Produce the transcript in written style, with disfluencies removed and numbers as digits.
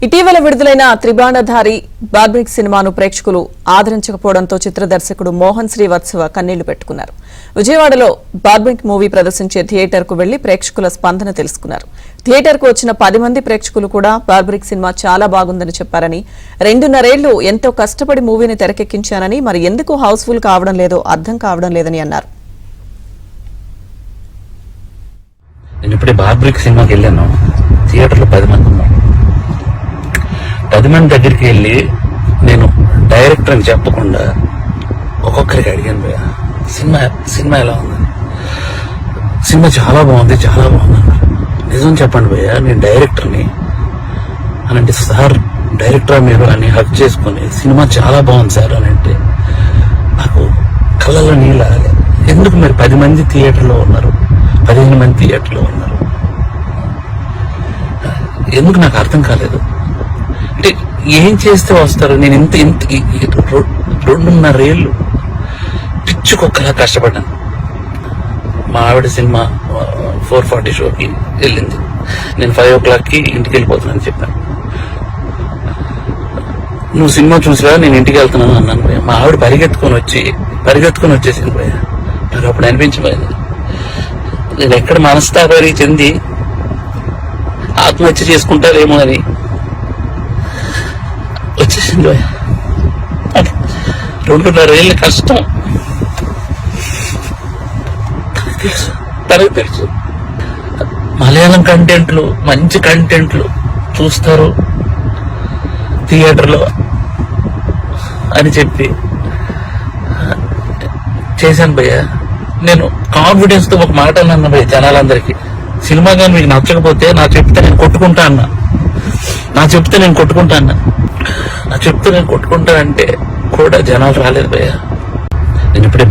ఇటీవల విడుదలైన త్రిబాణధారి బార్బరిక్ సినిమాను ప్రేక్షకులు ఆదరించకపోవడంతో చిత్ర దర్శకుడు మోహన్ శ్రీవత్సవ కన్నీళ్లు పెట్టుకున్నారు. విజయవాడలో బార్బరిక్ మూవీ ప్రదర్శించే థియేటర్ కు వెళ్లి ప్రేక్షకుల స్పందన తెలుసుకున్నారు. థియేటర్ కు వచ్చిన 10 మంది ప్రేక్షకులు కూడా బార్బరిక్ సినిమా చాలా బాగుందని చెప్పారని, 2.5 ఏళ్లు ఎంతో కష్టపడి మూవీని తెరకెక్కించానని, మరి ఎందుకు హౌస్ఫుల్ కావడం లేదో అర్థం కావడం లేదని అన్నారు. నేను ఇప్పుడే బార్బరిక్ సినిమాకి వెళ్ళాను. థియేటర్లో 10 మంది ఉన్నారు. 10 మంది దగ్గరికి వెళ్ళి నేను డైరెక్టర్ అని చెప్పకుండా ఒక్కొక్కరికి అడిగాను, భయ్యా సినిమా ఎలా ఉంది, సినిమా చాలా బాగుంది అన్నారు. నిజం చెప్పండి భయ్యా, నేను డైరెక్టర్ని అని అంటే, సార్ డైరెక్టర్ మీరు అని హక్ చేసుకుని సినిమా చాలా బాగుంది సార్ అని అంటే నాకు కళ్ళలో నీళ్ళు ఆగలేదు. ఎందుకు మీరు 10 మంది థియేటర్లో ఉన్నారు, 15 మంది థియేటర్లో ఉన్నారు, ఎందుకు నాకు అర్థం కాలేదు. అంటే ఏం చేస్తే వస్తారు? నేను ఇంత 2.5 ఏళ్ళు పిచ్చుకొక్కలా కష్టపడ్డాను. మా ఆవిడ సినిమా 4:40 షోకి వెళ్ళింది. నేను 5 o'clockకి ఇంటికి వెళ్ళిపోతున్నాను చెప్పాను. నువ్వు సినిమా చూసిరా, నేను ఇంటికి వెళ్తున్నాను అన్నాను భయ్యా. మా ఆవిడ పరిగెత్తుకొని వచ్చేసింది భయ్యా. నాకు అప్పుడు అనిపించబోయింది, నేను ఎక్కడ మనస్తాపరి చెంది ఆత్మహత్య చేసుకుంటారేమో అని వచ్చేసింది. 2.5 ఏళ్ళ కష్టం తనకు తెలుసు. మలయాళం కంటెంట్లు, మంచి కంటెంట్లు చూస్తారు థియేటర్లో అని చెప్పి చేశాను భయ్యా. నేను కాన్ఫిడెన్స్ తో ఒక మాట అన్నాను భయ్య జనాలందరికీ, సినిమా కానీ మీకు నచ్చకపోతే నా చెప్తే నేను కొట్టుకుంటా అన్నా. నా చెప్తే నేను కొట్టుకుంటా అంటే కూడా జనాలు రాలేదు భయ్యా. నేను ఇప్పుడే